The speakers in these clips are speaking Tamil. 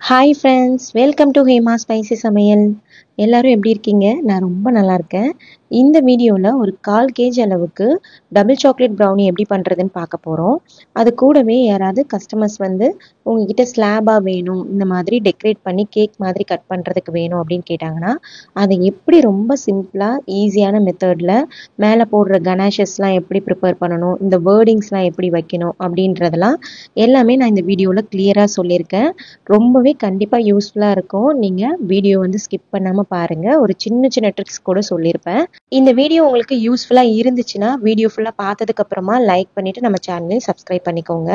Hi friends, welcome to Hema spicy சமையல். எல்லாரும் எப்படி இருக்கீங்க? நான் ரொம்ப நல்லா இருக்கேன். இந்த வீடியோவில் ஒரு 1/4 kg அளவுக்கு டபுள் சாக்லேட் ப்ரௌனி எப்படி பண்ணுறதுன்னு பார்க்க போகிறோம். அது கூடவே யாராவது கஸ்டமர்ஸ் வந்து உங்ககிட்ட ஸ்லாபாக வேணும், இந்த மாதிரி டெக்கரேட் பண்ணி கேக் மாதிரி கட் பண்ணுறதுக்கு வேணும் அப்படின்னு கேட்டாங்கன்னா, அதை எப்படி ரொம்ப சிம்பிளாக ஈஸியான மெத்தடில் மேலே போடுற கனாஷஸ்லாம் எப்படி ப்ரிப்பேர் பண்ணணும், இந்த வேர்டிங்ஸ்லாம் எப்படி வைக்கணும் அப்படின்றதெல்லாம் எல்லாமே நான் இந்த வீடியோவில் கிளியராக சொல்லியிருக்கேன். ரொம்பவே கண்டிப்பாக யூஸ்ஃபுல்லாக இருக்கும். நீங்கள் வீடியோ வந்து ஸ்கிப் பண்ணாமல் பாருங்கள். ஒரு சின்ன சின்ன ட்ரிக்ஸ் கூட சொல்லியிருப்பேன். இந்த வீடியோ உங்களுக்கு யூஸ்ஃபுல்லாக இருந்துச்சுன்னா வீடியோ ஃபுல்லாக பார்த்ததுக்கப்புறமா லைக் பண்ணிவிட்டு நம்ம சேனலையும் சப்ஸ்கிரைப் பண்ணிக்கோங்க.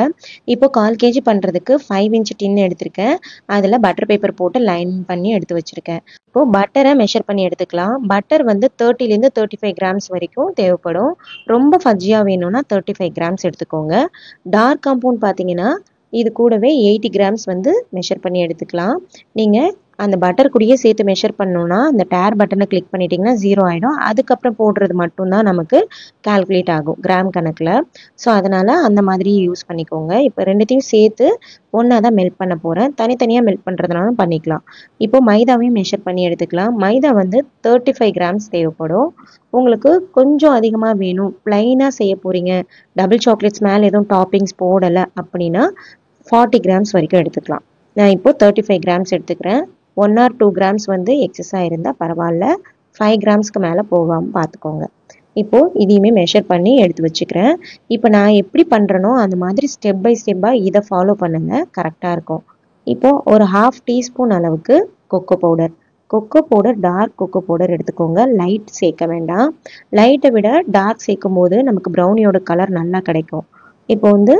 இப்போ 1/4 kg பண்ணுறதுக்கு 5 inch டின் எடுத்திருக்கேன். அதில் பட்டர் பேப்பர் போட்டு லைன் பண்ணி எடுத்து வச்சுருக்கேன். இப்போது பட்டரை மெஷர் பண்ணி எடுத்துக்கலாம். பட்டர் வந்து 30 to 35 grams வரைக்கும் தேவைப்படும். ரொம்ப ஃபஜ்ஜியாக வேணும்னா 35 grams எடுத்துக்கோங்க. டார்க் காம்பவுண்ட் பார்த்தீங்கன்னா இது கூடவே 80 grams வந்து மெஷர் பண்ணி எடுத்துக்கலாம். நீங்கள் அந்த பட்டர் கூடயே சேர்த்து மெஷர் பண்ணோன்னா அந்த டேர் பட்டனை கிளிக் பண்ணிட்டீங்கன்னா 0 ஆகிடும். அதுக்கப்புறம் போடுறது மட்டும்தான் நமக்கு கால்குலேட் ஆகும் கிராம் கணக்கில். ஸோ அதனால் அந்த மாதிரி யூஸ் பண்ணிக்கோங்க. இப்போ ரெண்டுத்தையும் சேர்த்து ஒன்றா தான் மெல்ட் பண்ண போகிறேன். தனித்தனியாக மெல்ட் பண்ணுறதுனாலும் பண்ணிக்கலாம். இப்போது மைதாவையும் மெஷர் பண்ணி எடுத்துக்கலாம். மைதா வந்து 35 grams தேவைப்படும். உங்களுக்கு கொஞ்சம் அதிகமாக வேணும், ப்ளைனாக செய்ய போகிறீங்க, டபுள் சாக்லேட்ஸ் மேலே எதுவும் டாப்பிங்ஸ் போடலை அப்படின்னா 40 grams வரைக்கும் எடுத்துக்கலாம். நான் இப்போது 35 grams எடுத்துக்கிறேன். 1 or 2 grams வந்து எக்ஸஸாக இருந்தால் பரவாயில்ல. 5 gramsக்கு மேலே போகாமல் பார்த்துக்கோங்க. இப்போது இதையுமே மெஷர் பண்ணி எடுத்து வச்சுக்கிறேன். இப்போ நான் எப்படி பண்ணுறனோ அந்த மாதிரி ஸ்டெப் பை ஸ்டெப்பாக இதை ஃபாலோ பண்ணுங்கள், கரெக்டாக இருக்கும். இப்போது ஒரு 1/2 teaspoon அளவுக்கு cocoa powder dark cocoa powder எடுத்துக்கோங்க. லைட் சேர்க்க வேண்டாம். லைட்டை விட டார்க் சேர்க்கும் போது நமக்கு ப்ரௌனியோட கலர் நல்லா கிடைக்கும். இப்போ வந்து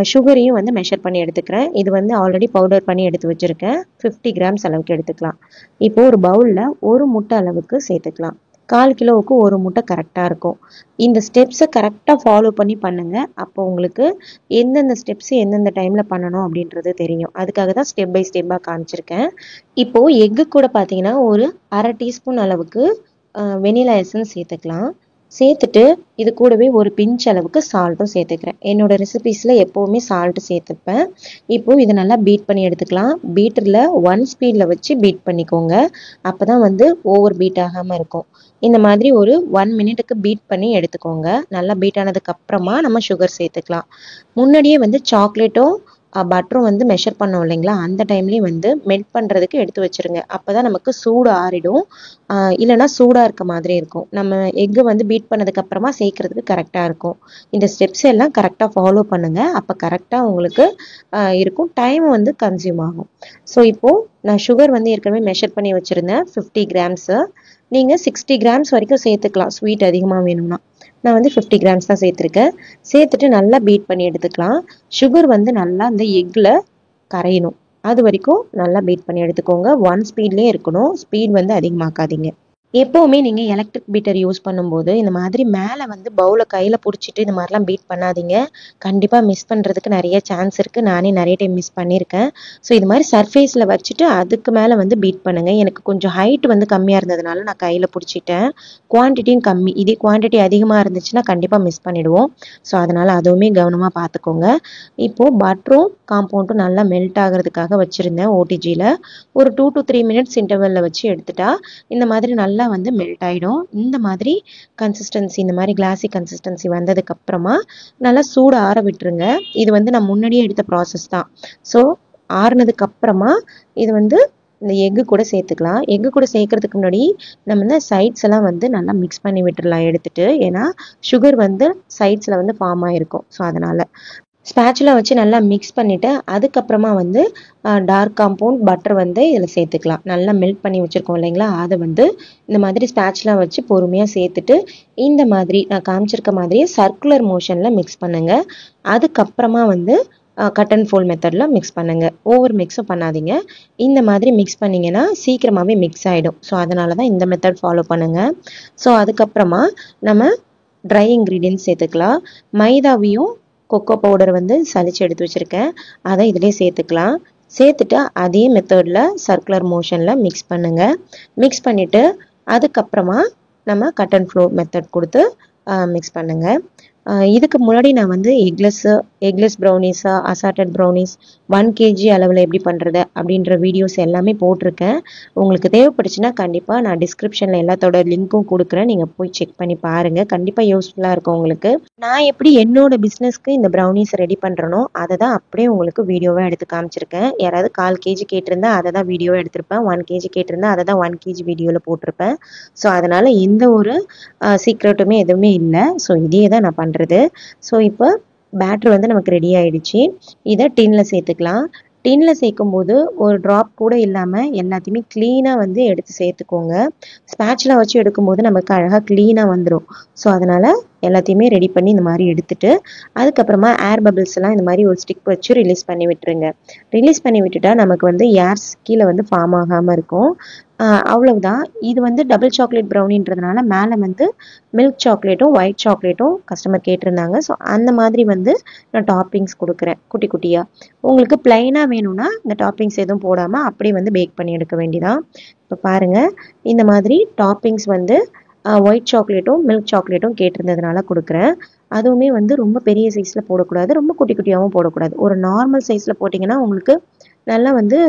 சுகரையும் வந்து மெஷர் பண்ணி எடுத்துக்கிறேன். இது வந்து ஆல்ரெடி பவுடர் பண்ணி எடுத்து வச்சுருக்கேன். 50 grams அளவுக்கு எடுத்துக்கலாம். இப்போது ஒரு பவுலில் ஒரு முட்டை அளவுக்கு சேர்த்துக்கலாம். 1/4 கிலோவுக்கு ஒரு முட்டை கரெக்டாக இருக்கும். இந்த ஸ்டெப்ஸை கரெக்டாக ஃபாலோ பண்ணி பண்ணுங்கள். அப்போ உங்களுக்கு எந்தெந்த ஸ்டெப்ஸு எந்தெந்த டைமில் பண்ணணும் அப்படின்றது தெரியும். அதுக்காக தான் ஸ்டெப் பை ஸ்டெப்பாக காமிச்சிருக்கேன். இப்போது எக்கு கூட பார்த்தீங்கன்னா ஒரு 1/2 teaspoon அளவுக்கு வெனிலா எசன்ஸ் சேர்த்துக்கலாம். சேர்த்துட்டு இது கூடவே ஒரு பிஞ்ச் அளவுக்கு சால்ட்டும் சேர்த்துக்கிறேன். என்னோட ரெசிபீஸில் எப்போவுமே சால்ட்டு சேர்த்துப்பேன். இப்போது இதை நல்லா பீட் பண்ணி எடுத்துக்கலாம். பீட்டரில் 1 ஸ்பீடில் வச்சு பீட் பண்ணிக்கோங்க. அப்போ தான் வந்து ஓவர் பீட் ஆகாமல் இருக்கும். இந்த மாதிரி ஒரு 1 minute பீட் பண்ணி எடுத்துக்கோங்க. நல்லா பீட் ஆனதுக்கப்புறமா நம்ம சுகர் சேர்த்துக்கலாம். முன்னாடியே வந்து சாக்லேட்டும் பட்டரும் வந்து மெஷர் பண்ணோம் இல்லைங்களா, அந்த டைம்லேயே வந்து மெல்ட் பண்ணுறதுக்கு எடுத்து வச்சுருங்க. அப்போ தான் நமக்கு சூடு ஆறிடும். இல்லைனா சூடாக இருக்க மாதிரி இருக்கும். நம்ம எக்கு வந்து பீட் பண்ணதுக்கப்புறமா சேர்க்குறதுக்கு கரெக்டாக இருக்கும். இந்த ஸ்டெப்ஸ் எல்லாம் கரெக்டாக ஃபாலோ பண்ணுங்கள். அப்போ கரெக்டாக உங்களுக்கு இருக்கும். டைம் வந்து கன்சியூம் ஆகும். ஸோ இப்போது நான் சுகர் வந்து ஏற்கனவே மெஷர் பண்ணி வச்சுருந்தேன் 50 grams. நீங்கள் 60 grams வரைக்கும் சேர்த்துக்கலாம் ஸ்வீட் அதிகமாக வேணும்னா. நான் வந்து 50 grams தான் சேர்த்துருக்கேன். சேர்த்துட்டு நல்லா பீட் பண்ணி எடுத்துக்கலாம். சுகர் வந்து நல்லா இந்த எக்கில் கரையணும். அது வரைக்கும் நல்லா பீட் பண்ணி எடுத்துக்கோங்க. 1 ஸ்பீட்லேயே இருக்கணும். ஸ்பீட் வந்து அதிகமாக்காதீங்க. எப்போவுமே நீங்கள் எலக்ட்ரிக் பீட்டர் யூஸ் பண்ணும்போது இந்த மாதிரி மேலே வந்து பவுலை கையில் பிடிச்சிட்டு இந்த மாதிரிலாம் பீட் பண்ணாதீங்க. கண்டிப்பாக மிஸ் பண்ணுறதுக்கு நிறைய சான்ஸ் இருக்குது. நானே நிறைய டைம் மிஸ் பண்ணியிருக்கேன். ஸோ இது மாதிரி சர்ஃபேஸில் வச்சுட்டு அதுக்கு மேலே வந்து பீட் பண்ணுங்கள். எனக்கு கொஞ்சம் ஹைட் வந்து கம்மியாக இருந்ததுனால நான் கையில் பிடிச்சிட்டேன். குவான்டிட்டியும் கம்மி. இதே குவான்டிட்டி அதிகமாக இருந்துச்சுன்னா கண்டிப்பாக மிஸ் பண்ணிவிடுவோம். ஸோ அதனால் அதுவுமே கவனமாக பார்த்துக்கோங்க. இப்போது பட்டரும் காம்பவுண்டும் நல்லா மெல்ட் ஆகிறதுக்காக வச்சுருந்தேன் ஓடிஜியில். ஒரு 2 to 3 minutes இன்டர்வலில் வச்சு எடுத்துட்டா இந்த மாதிரி நல்லா வந்து மெல்ட் ஆகிடும். இந்த மாதிரி கன்சிஸ்டன்சி, இந்த மாதிரி கிளாஸி கன்சிஸ்டன்சி வந்ததுக்கப்புறமா நல்லா சூடு ஆற விட்டுருங்க. இது வந்து நான் முன்னாடியே எடுத்த ப்ராசஸ் தான். ஸோ ஆறுனதுக்கப்புறமா இது வந்து இந்த எக்கு கூட சேர்த்துக்கலாம். எக்கு கூட சேர்க்கறதுக்கு முன்னாடி நம்ம இந்த சைட்ஸ் எல்லாம் வந்து நல்லா மிக்ஸ் பண்ணி விட்டுடலாம் எடுத்துட்டு. ஏன்னா சுகர் வந்து சைட்ஸில் வந்து ஃபார்ம் ஆகிருக்கும். ஸோ அதனால் ஸ்பேச்சுலா வச்சு நல்லா மிக்ஸ் பண்ணிவிட்டு அதுக்கப்புறமா வந்து டார்க் காம்பவுண்ட் பட்டர் வந்து இதில் சேர்த்துக்கலாம். நல்லா மெல்ட் பண்ணி வச்சுருக்கோம் இல்லைங்களா, அதை வந்து இந்த மாதிரி ஸ்பேச்சுலா வச்சு பொறுமையாக சேர்த்துட்டு இந்த மாதிரி நான் காமிச்சிருக்க மாதிரியே சர்க்குலர் மோஷனில் மிக்ஸ் பண்ணுங்கள். அதுக்கப்புறமா வந்து கட் அண்ட் ஃபோல்ட் மெத்தடில் மிக்ஸ் பண்ணுங்கள். ஓவர் மிக்ஸும் பண்ணாதீங்க. இந்த மாதிரி மிக்ஸ் பண்ணிங்கன்னா சீக்கிரமாகவே மிக்ஸ் ஆகிடும். ஸோ அதனால தான் இந்த மெத்தட் ஃபாலோ பண்ணுங்கள். ஸோ அதுக்கப்புறமா நம்ம ட்ரை இன்க்ரீடியன்ட்ஸ் சேர்த்துக்கலாம். மைதாவையும் கொக்கோ பவுடர் வந்து சலிச்சு எடுத்து வச்சுருக்கேன். அதை இதிலே சேர்த்துக்கலாம். சேர்த்துட்டு அதே மெத்தடில் சர்க்குலர் மோஷனில் மிக்ஸ் பண்ணுங்கள். மிக்ஸ் பண்ணிவிட்டு அதுக்கப்புறமா நம்ம கட் அண்ட் ஃப்ளோ மெத்தட் கொடுத்து மிக்ஸ் பண்ணுங்கள். இதுக்கு முன்னாடி நான் வந்து எக்லெஸ் ப்ரௌனிஸா அசார்டட் ப்ரௌனிஸ் 1 kg அளவில் எப்படி பண்ணுறது அப்படின்ற வீடியோஸ் எல்லாமே போட்டிருக்கேன். உங்களுக்கு தேவைப்பட்டுச்சுன்னா கண்டிப்பாக நான் டிஸ்கிரிப்ஷனில் எல்லாத்தோட லிங்க்கும் கொடுக்குறேன். நீங்கள் போய் செக் பண்ணி பாருங்கள். கண்டிப்பாக யூஸ்ஃபுல்லாக இருக்கும் உங்களுக்கு. நான் எப்படி என்னோட பிஸ்னஸ்க்கு இந்த ப்ரௌனிஸ் ரெடி பண்ணுறனோ அதை தான் அப்படியே உங்களுக்கு வீடியோவாக எடுத்து காமிச்சிருக்கேன். யாராவது 1/4 kg கேட்டிருந்தா அதை தான் வீடியோவாக எடுத்திருப்பேன். 1 kg கேட்டிருந்தா அதை தான் 1 kg வீடியோவில் போட்டிருப்பேன். ஸோ அதனால் எந்த ஒரு சீக்ரெட்டுமே எதுவுமே இல்லை. ஸோ இதே தான் நான் பண்ணுறது. ஸோ இப்போ பேட்டர் வந்து நமக்கு ரெடி ஆயிடுச்சு. இதை டின்னில் சேர்த்துக்கலாம். டின்னில் சேர்க்கும்போது ஒரு ட்ராப் கூட இல்லாமல் எல்லாத்தையுமே க்ளீனாக வந்து எடுத்து சேர்த்துக்கோங்க. ஸ்பேட்சுலா வச்சு எடுக்கும்போது நமக்கு அழகாக க்ளீனாக வந்துடும். ஸோ அதனால் எல்லாத்தையுமே ரெடி பண்ணி இந்த மாதிரி எடுத்துட்டு அதுக்கப்புறமா ஏர் பபிள்ஸ் எல்லாம் இந்த மாதிரி ஒரு ஸ்டிக் வச்சு ரிலீஸ் பண்ணி விட்டுருங்க. ரிலீஸ் பண்ணி விட்டுட்டா நமக்கு வந்து ஏர்ஸ் கீழே வந்து ஃபார்ம் ஆகாமல் இருக்கும். அவ்வளவுதான். இது வந்து டபுள் சாக்லேட் ப்ரௌனின்றதுனால மேலே வந்து மில்க் சாக்லேட்டும் ஒயிட் சாக்லேட்டும் கஸ்டமர் கேட்டிருந்தாங்க. ஸோ அந்த மாதிரி வந்து நான் டாப்பிங்ஸ் கொடுக்குறேன் குட்டி குட்டியாக. உங்களுக்கு பிளைனாக வேணும்னா இந்த டாப்பிங்ஸ் எதுவும் போடாமல் அப்படியே வந்து பேக் பண்ணி எடுக்க வேண்டியதான். இப்போ பாருங்கள், இந்த மாதிரி டாப்பிங்ஸ் வந்து ஒயிட் சாக்லேட்டும் மில்க் சாக்லேட்டும் கேட்டிருந்ததுனால கொடுக்குறேன். அதுவுமே வந்து ரொம்ப பெரிய சைஸில் போடக்கூடாது, ரொம்ப குட்டி குட்டியாகவும் போடக்கூடாது. ஒரு நார்மல் சைஸில் போட்டிங்கன்னா உங்களுக்கு நல்லா வந்து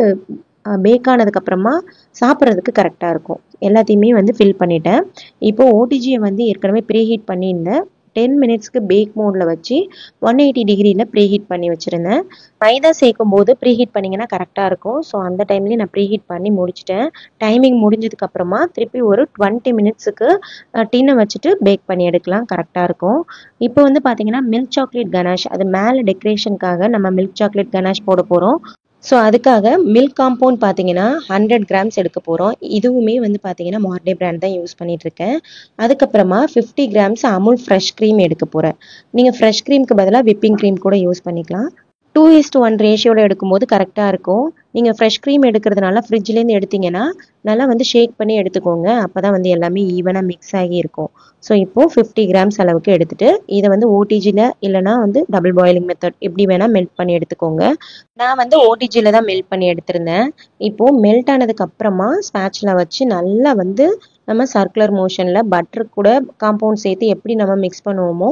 பேக் ஆனதுக்கப்புறமா சாப்பிட்றதுக்கு கரெக்டாக இருக்கும். எல்லாத்தையுமே வந்து ஃபில் பண்ணிட்டேன். இப்போது ஓடிஜியை வந்து ஏற்கனவே ப்ரீஹீட் பண்ணியிருந்தேன். 10 மினிட்ஸ்க்கு பேக் மோடில் வச்சு 180 டிகிரியில் ப்ரீஹீட் பண்ணி வச்சுருந்தேன். மைதா சேர்க்கும் போது ப்ரீஹீட் பண்ணிங்கன்னா கரெக்டாக இருக்கும். ஸோ அந்த டைம்லேயே நான் ப்ரீஹீட் பண்ணி முடிச்சிட்டேன். டைமிங் முடிஞ்சதுக்கப்புறமா திருப்பி ஒரு 20 மினிட்ஸுக்கு டின்னை வச்சுட்டு பேக் பண்ணி எடுக்கலாம், கரெக்டாக இருக்கும். இப்போ வந்து பார்த்தீங்கன்னா மில்க் சாக்லேட் கனாஷ், அது மேலே டெக்கரேஷனுக்காக நம்ம மில்க் சாக்லேட் கனாஷ் போட போகிறோம். ஸோ அதுக்காக மில்க் காம்பவுண்ட் பார்த்தீங்கன்னா 100 கிராம்ஸ் எடுக்க போகிறோம். இதுவுமே வந்து பார்த்தீங்கன்னா மார்டே பிராண்ட் தான் யூஸ் பண்ணிகிட்ருக்கேன். அதுக்கப்புறமா 50 கிராம்ஸ் அமுல் ஃப்ரெஷ் க்ரீம் எடுக்க போகிறேன். நீங்கள் ஃப்ரெஷ் க்ரீமுக்கு பதிலாக விப்பிங் க்ரீம் கூட யூஸ் பண்ணிக்கலாம். 2:1 ரேஷியோவில் எடுக்கும்போது கரெக்டாக இருக்கும். நீங்கள் ஃப்ரெஷ் க்ரீம் எடுக்கிறதுனால ஃப்ரிட்ஜ்லேருந்து எடுத்தீங்கன்னா நல்லா வந்து ஷேக் பண்ணி எடுத்துக்கோங்க. அப்போ தான் வந்து எல்லாமே ஈவனாக மிக்ஸ் ஆகி இருக்கும். ஸோ இப்போது 50 கிராம்ஸ் அளவுக்கு எடுத்துகிட்டு இதை வந்து ஓடிஜியில் இல்லைனா வந்து டபுள் பாயிலிங் மெத்தட் எப்படி வேணால் மெல்ட் பண்ணி எடுத்துக்கோங்க. நான் வந்து ஓடிஜியில் தான் மெல்ட் பண்ணி எடுத்திருந்தேன். இப்போது மெல்ட் ஆனதுக்கப்புறமா ஸ்பேட்சுலா வச்சு நல்லா வந்து நம்ம சர்க்குலர் மோஷனில் பட்டர் கூட காம்பவுண்ட் சேர்த்து எப்படி நம்ம மிக்ஸ் பண்ணுவோமோ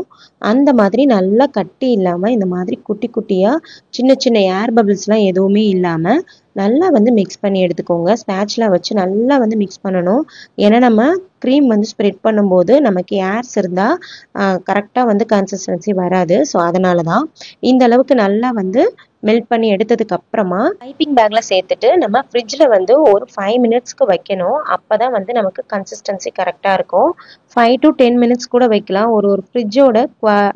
அந்த மாதிரி நல்லா கட்டி இல்லாமல் இந்த மாதிரி குட்டி குட்டியாக சின்ன சின்ன ஏர் பபிள்ஸ்லாம் எதுவுமே இல்லாமல் நல்லா வந்து மிக்ஸ் பண்ணி எடுத்துக்கோங்க. ஸ்பேட்சுலா வச்சு நல்லா வந்து மிக்ஸ் பண்ணணும். ஏன்னா நம்ம க்ரீம் வந்து ஸ்ப்ரெட் பண்ணும்போது நமக்கு ஏர்ஸ் இருந்தால் கரெக்டாக வந்து கன்சிஸ்டன்சி வராது. ஸோ அதனால தான் இந்த அளவுக்கு நல்லா வந்து மெல்ட் பண்ணி எடுத்ததுக்கு அப்புறமா பைப்பிங் பேக்ல சேர்த்துட்டு நம்ம ஃப்ரிட்ஜில் வந்து ஒரு 5 மினிட்ஸ்க்கு வைக்கணும். அப்போ தான் வந்து நமக்கு கன்சிஸ்டன்சி கரெக்டாக இருக்கும். 5 to 10 மினிட்ஸ் கூட வைக்கலாம். ஒரு ஃப்ரிட்ஜோட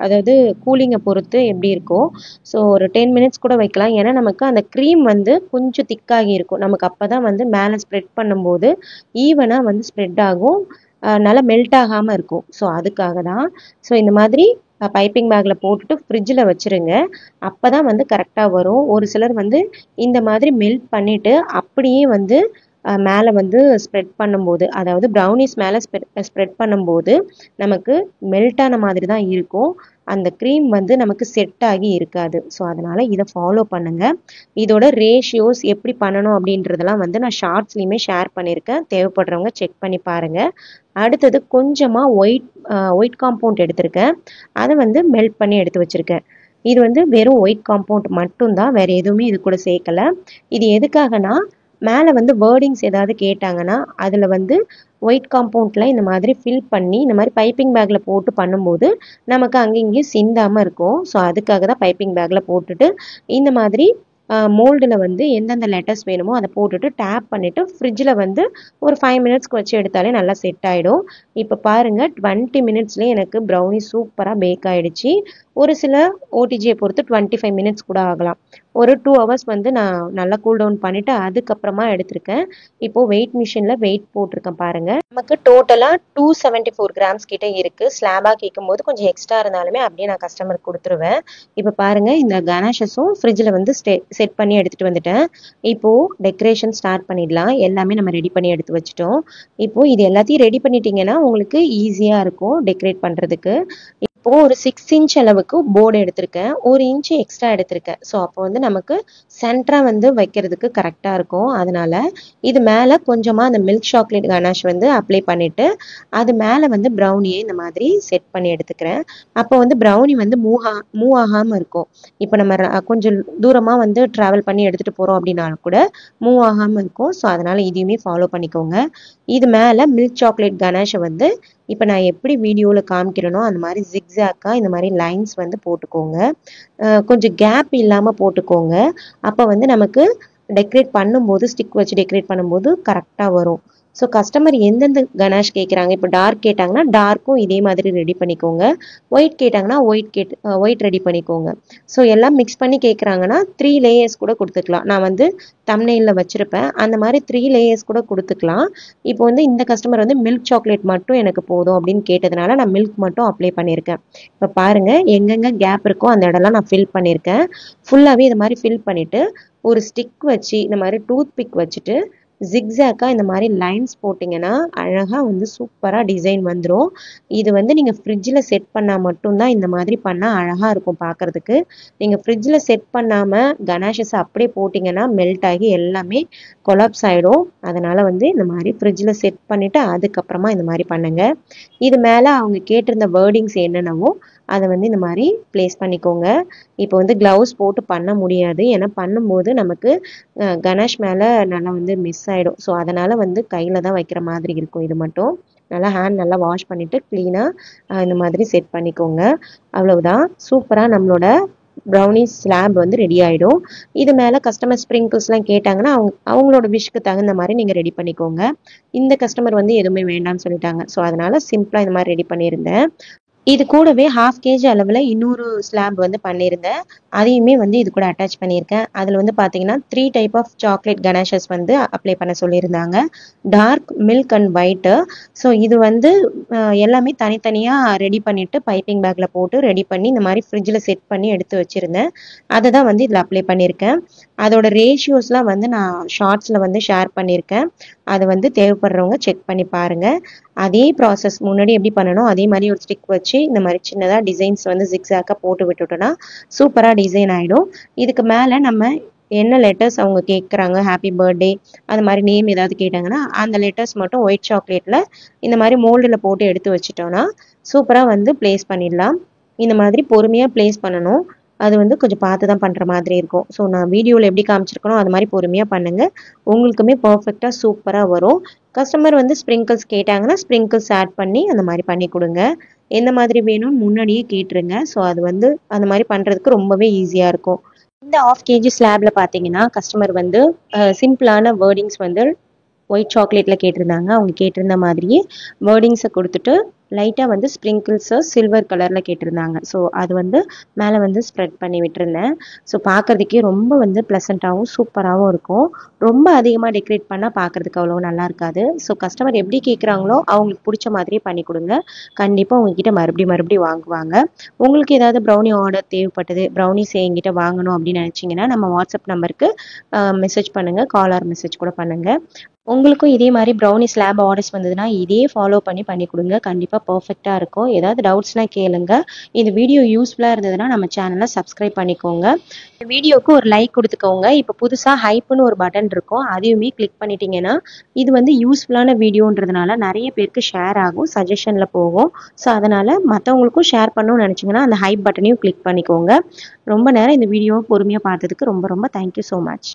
அதாவது கூலிங்கை பொறுத்து எப்படி இருக்கும். ஸோ ஒரு 10 மினிட்ஸ் கூட வைக்கலாம். ஏன்னா நமக்கு அந்த க்ரீம் வந்து கொஞ்சம் திக்காகி இருக்கும். நமக்கு அப்போ தான் வந்து மேலே ஸ்ப்ரெட் பண்ணும்போது ஈவனாக வந்து ஸ்ப்ரெட் ஆகும், நல்லா மெல்ட் ஆகாமல் இருக்கும். ஸோ அதுக்காக தான். ஸோ இந்த மாதிரி பைப்பிங் பேக்கில் போட்டுட்டு ஃப்ரிட்ஜில் வச்சுருங்க. அப்போ தான் வந்து கரெக்டாக வரும். ஒரு சிலர் வந்து இந்த மாதிரி மெல்ட் பண்ணிவிட்டு அப்படியே வந்து மேலே வந்து ஸ்ப்ரெட் பண்ணும்போது, அதாவது ப்ரௌனிஸ் மேலே ஸ்ப்ரெட் பண்ணும்போது நமக்கு மெல்ட்டான மாதிரி தான் இருக்கும். அந்த க்ரீம் வந்து நமக்கு செட் ஆகி இருக்காது. ஸோ அதனால் இதை ஃபாலோ பண்ணுங்கள். இதோட ரேஷியோஸ் எப்படி பண்ணணும் அப்படின்றதெல்லாம் வந்து நான் ஷார்ட்ஸ்லேயுமே ஷேர் பண்ணியிருக்கேன். தேவைப்படுறவங்க செக் பண்ணி பாருங்கள். அடுத்தது கொஞ்சமாக ஒயிட் காம்பவுண்ட் எடுத்திருக்கேன். அதை வந்து மெல்ட் பண்ணி எடுத்து வச்சுருக்கேன். இது வந்து வெறும் ஒயிட் காம்பவுண்ட் மட்டும்தான், வேறு எதுவுமே இது கூட சேர்க்கலை. இது எதுக்காகனா மேலே வந்து வேர்டிங்ஸ் ஏதாவது கேட்டாங்கன்னா அதில் வந்து ஒயிட் காம்பவுண்டில் இந்த மாதிரி ஃபில் பண்ணி இந்த மாதிரி பைப்பிங் பேக்கில் போட்டு பண்ணும்போது நமக்கு அங்கேயும் சிந்தாமல் இருக்கும். ஸோ அதுக்காக தான் பைப்பிங் பேக்கில் போட்டுட்டு இந்த மாதிரி மோல்டில் வந்து எந்தெந்த லெட்டர்ஸ் வேணுமோ அதை போட்டுட்டு டேப் பண்ணிவிட்டு ஃப்ரிட்ஜில் வந்து ஒரு 5 மினிட்ஸ்க்கு வச்சு எடுத்தாலே நல்லா செட் ஆகிடும். இப்போ பாருங்கள், 20 மினிட்ஸ்லேயே எனக்கு ப்ரௌனி சூப்பராக பேக் ஆகிடுச்சு. ஒரு சில ஓடிஜியை பொறுத்து 25 மினிட்ஸ் கூட ஆகலாம். ஒரு 2 ஹவர்ஸ் வந்து நான் நல்லா கூல் டவுன் பண்ணிவிட்டு அதுக்கப்புறமா எடுத்திருக்கேன். இப்போது வெயிட் மிஷினில் வெயிட் போட்டிருக்கேன் பாருங்கள். நமக்கு டோட்டலாக 274 கிராம்ஸ் கிட்டே இருக்குது. ஸ்லாபாக கேட்கும்போது கொஞ்சம் எக்ஸ்ட்ரா இருந்தாலுமே அப்படியே நான் கஸ்டமருக்கு கொடுத்துருவேன். இப்போ பாருங்கள், இந்த கனாஷஸும் ஃப்ரிட்ஜில் வந்து செட் பண்ணி எடுத்துகிட்டு வந்துட்டேன். இப்போது டெக்கரேஷன் ஸ்டார்ட் பண்ணிடலாம். எல்லாமே நம்ம ரெடி பண்ணி எடுத்து வச்சிட்டோம். இப்போது இது எல்லாத்தையும் ரெடி பண்ணிட்டீங்கன்னா உங்களுக்கு ஈஸியாக இருக்கும் டெக்கரேட் பண்ணுறதுக்கு. இப்போ ஒரு 6 இன்ச் அளவுக்கு போர்டு எடுத்திருக்கேன், 1 இன்ச் எக்ஸ்ட்ரா எடுத்திருக்கேன். ஸோ அப்போ வந்து நமக்கு சென்டரா வந்து வைக்கிறதுக்கு கரெக்டாக இருக்கும். அதனால இது மேலே கொஞ்சமாக அந்த மில்க் சாக்லேட் கனாஷ் வந்து அப்ளை பண்ணிட்டு அது மேலே வந்து ப்ரௌனியை இந்த மாதிரி செட் பண்ணி எடுத்துக்கிறேன். அப்போ வந்து ப்ரௌனி வந்து மூவ் ஆகாமல் இருக்கும். இப்போ நம்ம கொஞ்சம் தூரமாக வந்து ட்ராவல் பண்ணி எடுத்துகிட்டு போகிறோம் அப்படின்னாலும் கூட மூவ் ஆகாமல் இருக்கும். ஸோ அதனால் இதையுமே ஃபாலோ பண்ணிக்கோங்க. இது மேலே மில்க் சாக்லேட் கனாஷை வந்து இப்போ நான் எப்படி வீடியோவில் காமிக்கிறேனோ அந்த மாதிரி ஜிக்ஸாக்காக இந்த மாதிரி லைன்ஸ் வந்து போட்டுக்கோங்க. கொஞ்சம் கேப் இல்லாமல் போட்டுக்கோங்க. அப்போ வந்து நமக்கு டெக்கரேட் பண்ணும்போது ஸ்டிக் வச்சு டெக்கரேட் பண்ணும்போது கரெக்டாக வரும். ஸோ கஸ்டமர் எந்தெந்த கனாஷ் கேட்குறாங்க, இப்போ டார்க் கேட்டாங்கன்னா டார்க்கும் இதே மாதிரி ரெடி பண்ணிக்கோங்க, ஒயிட் கேட்டாங்கன்னா ஒயிட் ரெடி பண்ணிக்கோங்க. ஸோ எல்லாம் மிக்ஸ் பண்ணி கேட்குறாங்கன்னா 3 லேயர்ஸ் கூட கொடுத்துக்கலாம். நான் வந்து தம்ப்நெயிலில் வச்சுருப்பேன், அந்த மாதிரி 3 லேயர்ஸ் கூட கொடுத்துக்கலாம். இப்போ வந்து இந்த கஸ்டமர் வந்து மில்க் சாக்லேட் மட்டும் எனக்கு போதும் அப்படின்னு கேட்டதுனால நான் மில்க் மட்டும் அப்ளை பண்ணியிருக்கேன். இப்போ பாருங்கள் எங்கெங்கே கேப் இருக்கோ அந்த இடம்லாம் நான் ஃபில் பண்ணியிருக்கேன். ஃபுல்லாகவே இது மாதிரி ஃபில் பண்ணிவிட்டு ஒரு ஸ்டிக் வச்சு இந்த மாதிரி டூத் பிக் வச்சுட்டு ஜிக்ஸாக்காக இந்த மாதிரி லைன்ஸ் போட்டிங்கன்னா அழகாக வந்து சூப்பராக டிசைன் வந்துடும். இது வந்து நீங்கள் ஃப்ரிட்ஜில் செட் பண்ணால் மட்டும்தான் இந்த மாதிரி பண்ணால் அழகாக இருக்கும் பார்க்குறதுக்கு. நீங்கள் ஃப்ரிட்ஜில் செட் பண்ணாமல் கனாஷஸ் அப்படியே போட்டிங்கன்னா மெல்ட் ஆகி எல்லாமே கொலாப்ஸ் ஆகிடும். அதனால் வந்து இந்த மாதிரி ஃப்ரிட்ஜில் செட் பண்ணிவிட்டு அதுக்கப்புறமா இந்த மாதிரி பண்ணுங்கள். இது மேலே அவங்க கேட்டிருந்த வேர்டிங்ஸ் என்னென்னவோ அதை வந்து இந்த மாதிரி ப்ளேஸ் பண்ணிக்கோங்க. இப்போ வந்து க்ளவுஸ் போட்டு பண்ண முடியாது, ஏன்னா பண்ணும்போது நமக்கு கணேஷ் மேலே நல்லா வந்து மிஸ் ஆகிடும். ஸோ அதனால் வந்து கையில் தான் வைக்கிற மாதிரி இருக்கும். இது மட்டும் நல்லா ஹேண்ட் நல்லா வாஷ் பண்ணிவிட்டு க்ளீனாக இந்த மாதிரி செட் பண்ணிக்கோங்க. அவ்வளவுதான், சூப்பராக நம்மளோட ப்ரௌனி ஸ்லாப் வந்து ரெடி ஆகிடும். இது மேலே கஸ்டமர் ஸ்ப்ரிங்கிள்ஸ்லாம் கேட்டாங்கன்னா அவங்களோட விஷுக்கு தகுந்த மாதிரி நீங்கள் ரெடி பண்ணிக்கோங்க. இந்த கஸ்டமர் வந்து எதுவுமே வேண்டாம்னு சொல்லிட்டாங்க. ஸோ அதனால் சிம்பிளாக இந்த மாதிரி ரெடி பண்ணியிருந்தேன். இது கூடவே 1/2 kg அளவில் இன்னொரு ஸ்லாப் வந்து பண்ணியிருந்தேன், அதையுமே வந்து இது கூட அட்டாச் பண்ணியிருக்கேன். அதில் வந்து பார்த்தீங்கன்னா 3 டைப் ஆஃப் சாக்லேட் கனாஷஸ் வந்து அப்ளை பண்ண சொல்லியிருந்தாங்க, dark, milk and white. So இது வந்து எல்லாமே தனித்தனியாக ரெடி பண்ணிவிட்டு பைப்பிங் பேக்கில் போட்டு ரெடி பண்ணி இந்த மாதிரி ஃப்ரிட்ஜில் செட் பண்ணி எடுத்து வச்சுருந்தேன். அதை தான் வந்து இதில் அப்ளை பண்ணியிருக்கேன். அதோட ரேஷியோஸ்லாம் வந்து நான் ஷார்ட்ஸில் வந்து ஷேர் பண்ணியிருக்கேன். அதை வந்து தேவைப்படுறவங்க செக் பண்ணி பாருங்கள். அதே ப்ராசஸ் முன்னாடி எப்படி பண்ணணும் அதே மாதிரி ஒரு ஸ்டிக் வச்சு இந்த மாதிரி சின்னதாக டிசைன்ஸ் வந்து ஜிக்ஸாக்காக போட்டு விட்டுட்டோன்னா சூப்பராக டிசைன் ஆகிடும். இதுக்கு மேலே நம்ம என்ன லெட்டர்ஸ் அவங்க கேட்குறாங்க, ஹாப்பி பர்த்டே அது மாதிரி நேம் ஏதாவது கேட்டாங்கன்னா அந்த லெட்டர்ஸ் மட்டும் ஒயிட் சாக்லேட்டில் இந்த மாதிரி மோல்டில் போட்டு எடுத்து வச்சுட்டோன்னா சூப்பராக வந்து ப்ளேஸ் பண்ணிடலாம். இந்த மாதிரி பொறுமையாக ப்ளேஸ் பண்ணணும். அது வந்து கொஞ்சம் பார்த்து தான் பண்ணுற மாதிரி இருக்கும். ஸோ நான் வீடியோவில் எப்படி காமிச்சிருக்கணும் அது மாதிரி பொறுமையாக பண்ணுங்கள், உங்களுக்குமே பர்ஃபெக்டாக சூப்பராக வரும். கஸ்டமர் வந்து ஸ்ப்ரிங்கிள்ஸ் கேட்டாங்கன்னா ஸ்ப்ரிங்கிள்ஸ் ஆட் பண்ணி அந்த மாதிரி பண்ணி கொடுங்க. எந்த மாதிரி வேணும்னு முன்னாடியே கேட்டுருங்க. ஸோ அது வந்து அந்த மாதிரி பண்ணுறதுக்கு ரொம்பவே ஈஸியாக இருக்கும். இந்த 1/2 kg ஸ்லாபில் பார்த்தீங்கன்னா கஸ்டமர் வந்து சிம்பிளான வேர்டிங்ஸ் வந்து ஒயிட் சாக்லேட்டில் கேட்டிருந்தாங்க. அவங்க கேட்டிருந்த மாதிரியே வேர்டிங்ஸை கொடுத்துட்டு லைட்டாக வந்து ஸ்ப்ரிங்கிள்ஸை சில்வர் கலரில் கேட்டிருந்தாங்க. ஸோ அது வந்து மேலே வந்து ஸ்ப்ரெட் பண்ணி விட்டுருந்தேன். ஸோ பார்க்குறதுக்கே ரொம்ப வந்து ப்ளசண்ட்டாகவும் சூப்பராகவும் இருக்கும். ரொம்ப அதிகமாக டெக்கரேட் பண்ணால் பார்க்குறதுக்கு அவ்வளோ நல்லா இருக்காது. ஸோ கஸ்டமர் எப்படி கேட்குறாங்களோ அவங்களுக்கு பிடிச்ச மாதிரியே பண்ணி கொடுங்க. கண்டிப்பாக உங்ககிட்ட மறுபடியும் வாங்குவாங்க. உங்களுக்கு ஏதாவது ப்ரௌனி ஆர்டர் தேவைப்பட்டது, ப்ரௌனிஸ் எங்கிட்ட வாங்கணும் அப்படின்னு நினச்சிங்கன்னா நம்ம வாட்ஸ்அப் நம்பருக்கு மெசேஜ் பண்ணுங்கள், கால் ஆர் மெசேஜ் கூட பண்ணுங்கள். உங்களுக்கும் இதே மாதிரி ப்ரௌனி ஸ்லாப் ஆர்டர்ஸ் வந்ததுன்னா இதே ஃபாலோ பண்ணி கொடுங்க. கண்டிப்பாக பர்ஃபெக்டாக இருக்கும். ஏதாவது டவுட்ஸ்னால் கேளுங்க. இந்த வீடியோ யூஸ்ஃபுல்லாக இருந்ததுன்னா நம்ம சேனலை சப்ஸ்கிரைப் பண்ணிக்கோங்க. இந்த வீடியோவுக்கு ஒரு லைக் கொடுத்துக்கோங்க. இப்போ புதுசாக ஹைப்புன்னு ஒரு பட்டன் இருக்கும், அதையுமே கிளிக் பண்ணிட்டீங்கன்னா இது வந்து யூஸ்ஃபுல்லான வீடியோன்றதுனால நிறைய பேருக்கு ஷேர் ஆகும், சஜஷனில் போகும். ஸோ அதனால் மற்றவங்களுக்கும் ஷேர் பண்ணணும்னு நினச்சிங்கன்னா அந்த ஹைப் பட்டனையும் கிளிக் பண்ணிக்கோங்க. ரொம்ப நேரம் இந்த வீடியோவை பொறுமையாக பார்த்ததுக்கு ரொம்ப ரொம்ப தேங்க்யூ ஸோ மச்.